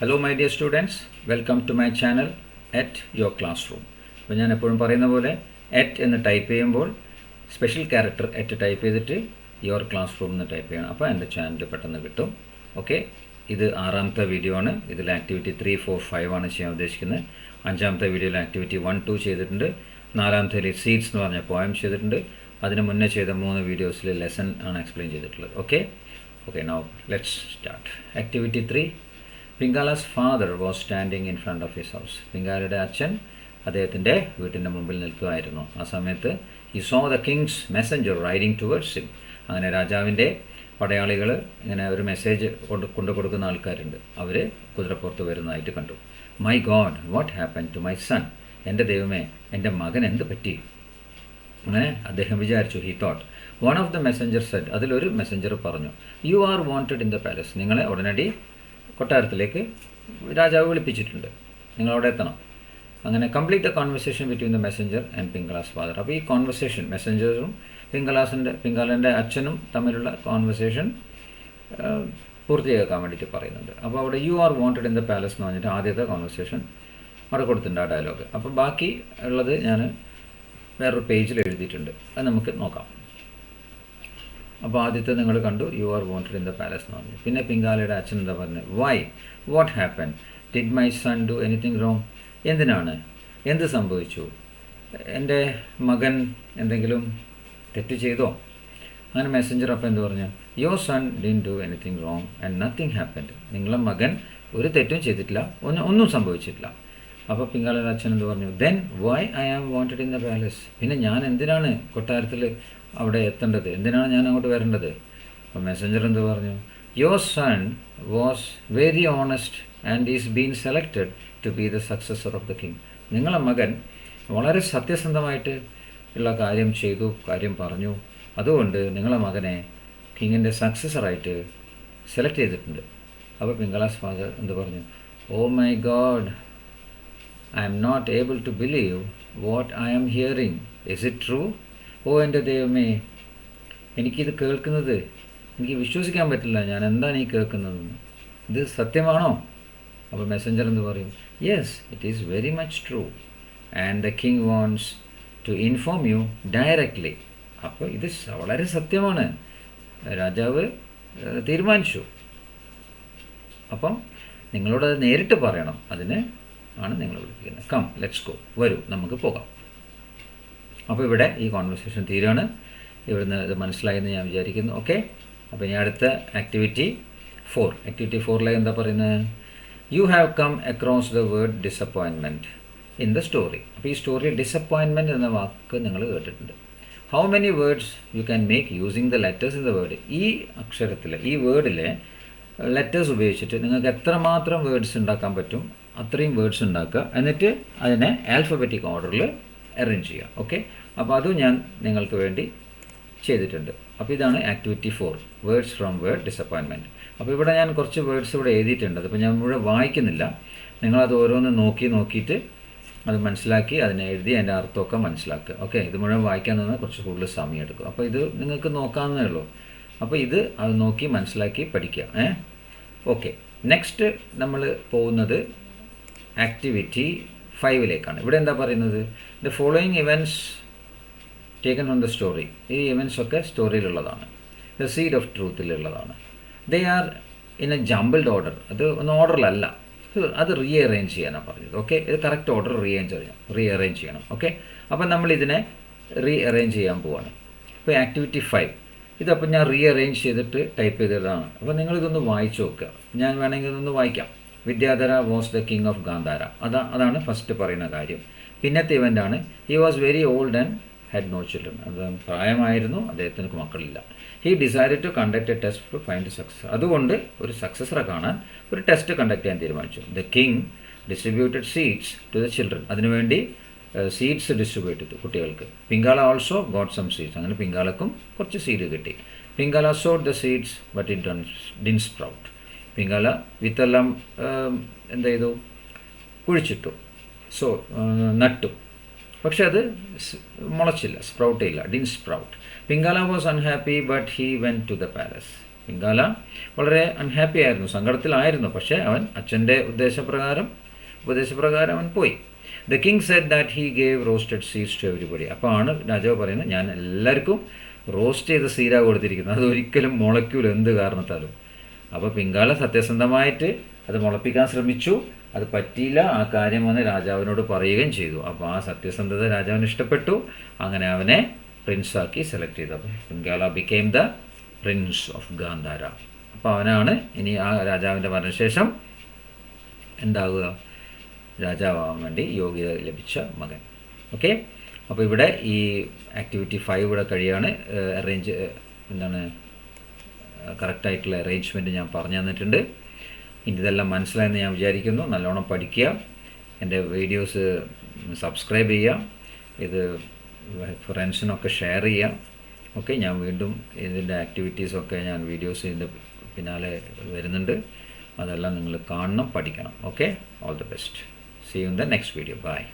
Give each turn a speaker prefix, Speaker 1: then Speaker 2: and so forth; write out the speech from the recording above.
Speaker 1: Hello my dear students, welcome to my channel at your classroom. അപ്പോൾ ഞാൻ എപ്പോഴും പറയുന്ന പോലെ അറ്റ് എന്ന് ടൈപ്പ് ചെയ്യുമ്പോൾ സ്പെഷ്യൽ ക്യാരക്ടർ അറ്റ് ടൈപ്പ് ചെയ്തിട്ട് യുവർ ക്ലാസ് റൂം എന്ന് ടൈപ്പ് ചെയ്യണം. അപ്പോൾ എൻ്റെ ചാനൽ പെട്ടെന്ന് കിട്ടും. ഓക്കെ, ഇത് 6ാമത്തെ വീഡിയോ ആണ്. ഇതിൽ ആക്ടിവിറ്റി 3, 4, 5 ആണ് ചെയ്യാൻ ഉദ്ദേശിക്കുന്നത്. 5ാമത്തെ വീഡിയോയിൽ ആക്ടിവിറ്റി 1, 2 ചെയ്തിട്ടുണ്ട്. 4ാമത്തേൽ സീഡ്സ് എന്ന് പറഞ്ഞ പോയം ചെയ്തിട്ടുണ്ട്. അതിന് മുന്നേ ചെയ്ത 3 വീഡിയോസിൽ ലെസൺ ആണ് എക്സ്പ്ലെയിൻ ചെയ്തിട്ടുള്ളത്. Okay, now let's start. Activity 3. Pingala's father was standing in front of his house. പിങ്കാലയുടെ അച്ഛൻ അദ്ദേഹത്തിൻ്റെ വീട്ടിൻ്റെ മുമ്പിൽ നിൽക്കുമായിരുന്നു. ആ സമയത്ത് he saw the king's messenger riding towards him. അങ്ങനെ രാജാവിൻ്റെ പടയാളികൾ ഇങ്ങനെ ഒരു മെസ്സേജ് കൊണ്ടു കൊടുക്കുന്ന ആൾക്കാരുണ്ട്. അവർ കുതിരപ്പുറത്ത് വരുന്നതായിട്ട് കണ്ടു. My god, what happen to my son. എൻ്റെ ദൈവമേ, എൻ്റെ മകൻ എന്ത് പറ്റി? അങ്ങനെ അദ്ദേഹം വിചാരിച്ചു. He thought. One of the messenger said. അതിലൊരു മെസ്സഞ്ചർ പറഞ്ഞു, you are wanted in the palace. നിങ്ങളെ ഉടനടി കൊട്ടാരത്തിലേക്ക് രാജാവ് വിളിപ്പിച്ചിട്ടുണ്ട്, നിങ്ങളവിടെ എത്തണം. അങ്ങനെ complete the conversation between the messenger and Pingala's father. അപ്പോൾ ഈ കോൺവെർസേഷൻ മെസ്സഞ്ചറും പിങ്കാലൻ്റെ അച്ഛനും തമ്മിലുള്ള കോൺവെർസേഷൻ പൂർത്തിയാക്കാൻ വേണ്ടിയിട്ട് പറയുന്നുണ്ട്. അപ്പോൾ അവിടെ U are wanted in the palace എന്ന് പറഞ്ഞിട്ട് ആദ്യത്തെ കോൺവെർസേഷൻ അവിടെ കൊടുത്തിട്ടുണ്ട്, ആ ഡയലോഗ്. അപ്പോൾ ബാക്കി ഉള്ളത് ഞാൻ വേറൊരു പേജിൽ എഴുതിയിട്ടുണ്ട്, അത് നമുക്ക് നോക്കാം. അപ്പോൾ ആദ്യത്തെ നിങ്ങൾ കണ്ടു, you are wanted in the palace എന്ന് പറഞ്ഞു. പിന്നെ പിങ്കാലയുടെ അച്ഛൻ എന്താ പറഞ്ഞത്? Why, what happen, did my son do anything wrong. എന്തിനാണ്, എന്ത് സംഭവിച്ചു, എൻ്റെ മകൻ എന്തെങ്കിലും തെറ്റ് ചെയ്തോ? അങ്ങനെ മെസ്സഞ്ചർ അപ്പോൾ എന്ത് പറഞ്ഞു? Your sun didn't do anything wrong and nothing happened. നിങ്ങളുടെ മകൻ ഒരു തെറ്റും ചെയ്തിട്ടില്ല, ഒന്നും സംഭവിച്ചിട്ടില്ല. അപ്പോൾ പിങ്കാലയുടെ അച്ഛൻ എന്ത് പറഞ്ഞു? Then why I am wanted in the palace. പിന്നെ ഞാൻ എന്തിനാണ് കൊട്ടാരത്തിൽ അവിടെ എത്തേണ്ടത്, എന്തിനാണ് ഞാൻ അങ്ങോട്ട് വരേണ്ടത്? അപ്പോൾ മെസ്സഞ്ചർ എന്ത് പറഞ്ഞു? Your son was very honest and is been selected to be the successor of the king. നിങ്ങളെ മകൻ വളരെ സത്യസന്ധമായിട്ട് ഉള്ള കാര്യം ചെയ്തു, കാര്യം പറഞ്ഞു. അതുകൊണ്ട് നിങ്ങളെ മകനെ കിങ്ങിൻ്റെ സക്സസറായിട്ട് സെലക്ട് ചെയ്തിട്ടുണ്ട്. അപ്പോൾ പിങ്കാലാസ് ഫാദർ എന്ത് പറഞ്ഞു? Oh my god, I am not able to believe what I am hearing. Is it true? Oh എൻ്റെ ദൈവമേ, എനിക്കിത് കേൾക്കുന്നത് എനിക്ക് വിശ്വസിക്കാൻ പറ്റില്ല. ഞാൻ എന്താണ് ഈ കേൾക്കുന്നതെന്ന്? ഇത് സത്യമാണോ? അപ്പോൾ മെസ്സഞ്ചർ എന്ത് പറയും? Yes, it is very much true and the king wants to inform you directly. അപ്പോൾ ഇത് വളരെ സത്യമാണ്, രാജാവ് തീരുമാനിച്ചു. അപ്പം നിങ്ങളോടത് നേരിട്ട് പറയണം, അതിന് ആണ് നിങ്ങൾ വിളിക്കുന്നത്. കം ലെറ്റ്സ് ഗോ, വരൂ നമുക്ക് പോകാം. അപ്പോൾ ഇവിടെ ഈ കോൺവെർസേഷൻ തീരാണ്. ഇവിടുന്ന് ഇത് മനസ്സിലായെന്ന് ഞാൻ വിചാരിക്കുന്നു. ഓക്കെ, അപ്പോൾ ഇനി അടുത്ത ആക്ടിവിറ്റി 4. ആക്ടിവിറ്റി 4 എന്താ പറയുന്നത്? You have come across the word disappointment in the story. അപ്പോൾ ഈ സ്റ്റോറിയിൽ ഡിസപ്പോയിൻമെൻറ്റ് എന്ന വാക്ക് നിങ്ങൾ കേട്ടിട്ടുണ്ട്. How many words you can make using the letters in the word. ഈ അക്ഷരത്തിൽ, ഈ വേർഡിലെ ലെറ്റേഴ്സ് ഉപയോഗിച്ചിട്ട് നിങ്ങൾക്ക് എത്രമാത്രം വേർഡ്സ് ഉണ്ടാക്കാൻ പറ്റും അത്രയും വേർഡ്സ് ഉണ്ടാക്കുക. എന്നിട്ട് അതിനെ ആൽഫബറ്റിക് ഓർഡറിൽ അറേഞ്ച് ചെയ്യുക. ഓക്കെ, അപ്പോൾ അതും ഞാൻ നിങ്ങൾക്ക് വേണ്ടി ചെയ്തിട്ടുണ്ട്. അപ്പോൾ ഇതാണ് activity 4, words from word disappointment. അപ്പോൾ ഇവിടെ ഞാൻ കുറച്ച് വേർഡ്സ് ഇവിടെ എഴുതിയിട്ടുണ്ട്. അതിപ്പോൾ ഞാൻ ഇവിടെ വായിക്കുന്നില്ല. നിങ്ങളത് ഓരോന്ന് നോക്കിയിട്ട് അത് മനസ്സിലാക്കി അതിനെ എഴുതി അതിൻ്റെ അർത്ഥമൊക്കെ മനസ്സിലാക്കുക. ഓക്കെ, ഇത് മുഴുവൻ വായിക്കാൻ നിന്ന് കുറച്ച് കൂടുതൽ സമയം എടുക്കും. അപ്പോൾ ഇത് നിങ്ങൾക്ക് നോക്കാവുന്നതേ ഉള്ളൂ. അപ്പോൾ അത് നോക്കി മനസ്സിലാക്കി പഠിക്കുക. ഓക്കെ, നെക്സ്റ്റ് നമ്മൾ പോകുന്നത് ആക്ടിവിറ്റി 5ലേക്കാണ്. ഇവിടെ എന്താ പറയുന്നത്? The following events taken from the story. ഈ ഇവൻറ്റ്സ് ഒക്കെ സ്റ്റോറിയിലുള്ളതാണ്. ദ സീഡ് ഓഫ് ട്രൂത്തിലുള്ളതാണ്. They are in a jumbled order. അത് ഒന്ന് ഓർഡറിലല്ല, അത് റീഅറേഞ്ച് ചെയ്യാനാണ് പറഞ്ഞത്. ഓക്കെ, ഇത് കറക്റ്റ് ഓർഡർ റീഅറേഞ്ച് ചെയ്യണം. ഓക്കെ, അപ്പം നമ്മളിതിനെ റീഅറേഞ്ച് ചെയ്യാൻ പോവാണ്. ഇപ്പോൾ ആക്ടിവിറ്റി 5 ഇതപ്പോൾ ഞാൻ റീഅറേഞ്ച് ചെയ്തിട്ട് ടൈപ്പ് ചെയ്തതാണ്. അപ്പോൾ നിങ്ങളിതൊന്ന് വായിച്ചു നോക്കുക. ഞാൻ വേണമെങ്കിൽ ഇതൊന്ന് വായിക്കാം. Vidyadhara was the king of Gandhara. അതാണ് ഫസ്റ്റ് പറയുന്ന കാര്യം. പിന്നത്തെ ഇവൻ്റാണ് he was very old and had no children. അത് പ്രായമായിരുന്നു, അദ്ദേഹത്തിന് മക്കളില്ല. He decided to conduct a test to find success. അതുകൊണ്ട് ഒരു സക്സസറെ കാണാൻ ഒരു ടെസ്റ്റ് കണ്ടക്ട് ചെയ്യാൻ തീരുമാനിച്ചു. The king distributed seeds to the children. അതിനുവേണ്ടി സീഡ്സ് ഡിസ്ട്രിബ്യൂട്ട് ചെയ്തു കുട്ടികൾക്ക്. Pingala also got some seeds. അങ്ങനെ പിങ്കാലക്കും കുറച്ച് സീഡ് കിട്ടി. Pingala സോഡ് the seeds but it didn't sprout. Pingala വിത്തെല്ലാം എന്ത് ചെയ്തു? കുഴിച്ചിട്ടു, നട്ടു. പക്ഷെ അത് മുളച്ചില്ല, സ്പ്രൗട്ട് ചെയ്യില്ല, didn't sprout. Pingala was unhappy but he went to the palace. Pingala വളരെ അൺഹാപ്പി ആയിരുന്നു, സങ്കടത്തിലായിരുന്നു. പക്ഷേ അവൻ അച്ഛൻ്റെ ഉപദേശപ്രകാരം അവൻ പോയി. The king said that he gave roasted seeds to everybody. അപ്പോൾ ആണ് രാജാവ് പറയുന്നത്, ഞാൻ എല്ലാവർക്കും റോസ്റ്റ് ചെയ്ത സീഡാ കൊടുത്തിരിക്കുന്നത്, അതൊരിക്കലും മുളയ്ക്കൂല എന്ത് കാരണത്താലും. അപ്പോൾ പിങ്കാല സത്യസന്ധമായിട്ട് അത് മുളപ്പിക്കാൻ ശ്രമിച്ചു, അത് പറ്റിയില്ല. ആ കാര്യം വന്ന് രാജാവിനോട് പറയുകയും ചെയ്തു. അപ്പോൾ ആ സത്യസന്ധത രാജാവിന് ഇഷ്ടപ്പെട്ടു. അങ്ങനെ അവനെ പ്രിൻസാക്കി സെലക്ട് ചെയ്തു. അപ്പോൾ Pingala became the prince of Gandhara. അപ്പോൾ അവനാണ് ഇനി ആ രാജാവിൻ്റെ മരണശേഷം എന്താവുക, രാജാവാകാൻ വേണ്ടി യോഗ്യത ലഭിച്ച മകൻ. ഓക്കെ, അപ്പോൾ ഇവിടെ ഈ ആക്ടിവിറ്റി 5 ഇവിടെ കഴിയാണ്. കറക്റ്റായിട്ടുള്ള അറേഞ്ച്മെൻറ്റ് ഞാൻ പറഞ്ഞു തന്നിട്ടുണ്ട്. ഇനി ഇതെല്ലാം മനസ്സിലായെന്ന് ഞാൻ വിചാരിക്കുന്നു. നല്ലോണം പഠിക്കുക, എൻ്റെ വീഡിയോസ് സബ്സ്ക്രൈബ് ചെയ്യുക, ഇത് ഫ്രണ്ട്സിനൊക്കെ ഷെയർ ചെയ്യുക. ഓക്കെ, ഞാൻ വീണ്ടും ഇതിൻ്റെ ആക്ടിവിറ്റീസൊക്കെ ഞാൻ വീഡിയോസ് ഇതിൻ്റെ പിന്നാലെ വരുന്നുണ്ട്. അതെല്ലാം നിങ്ങൾ കാണണം, പഠിക്കണം. Okay, all the best. See you in the next video. Bye.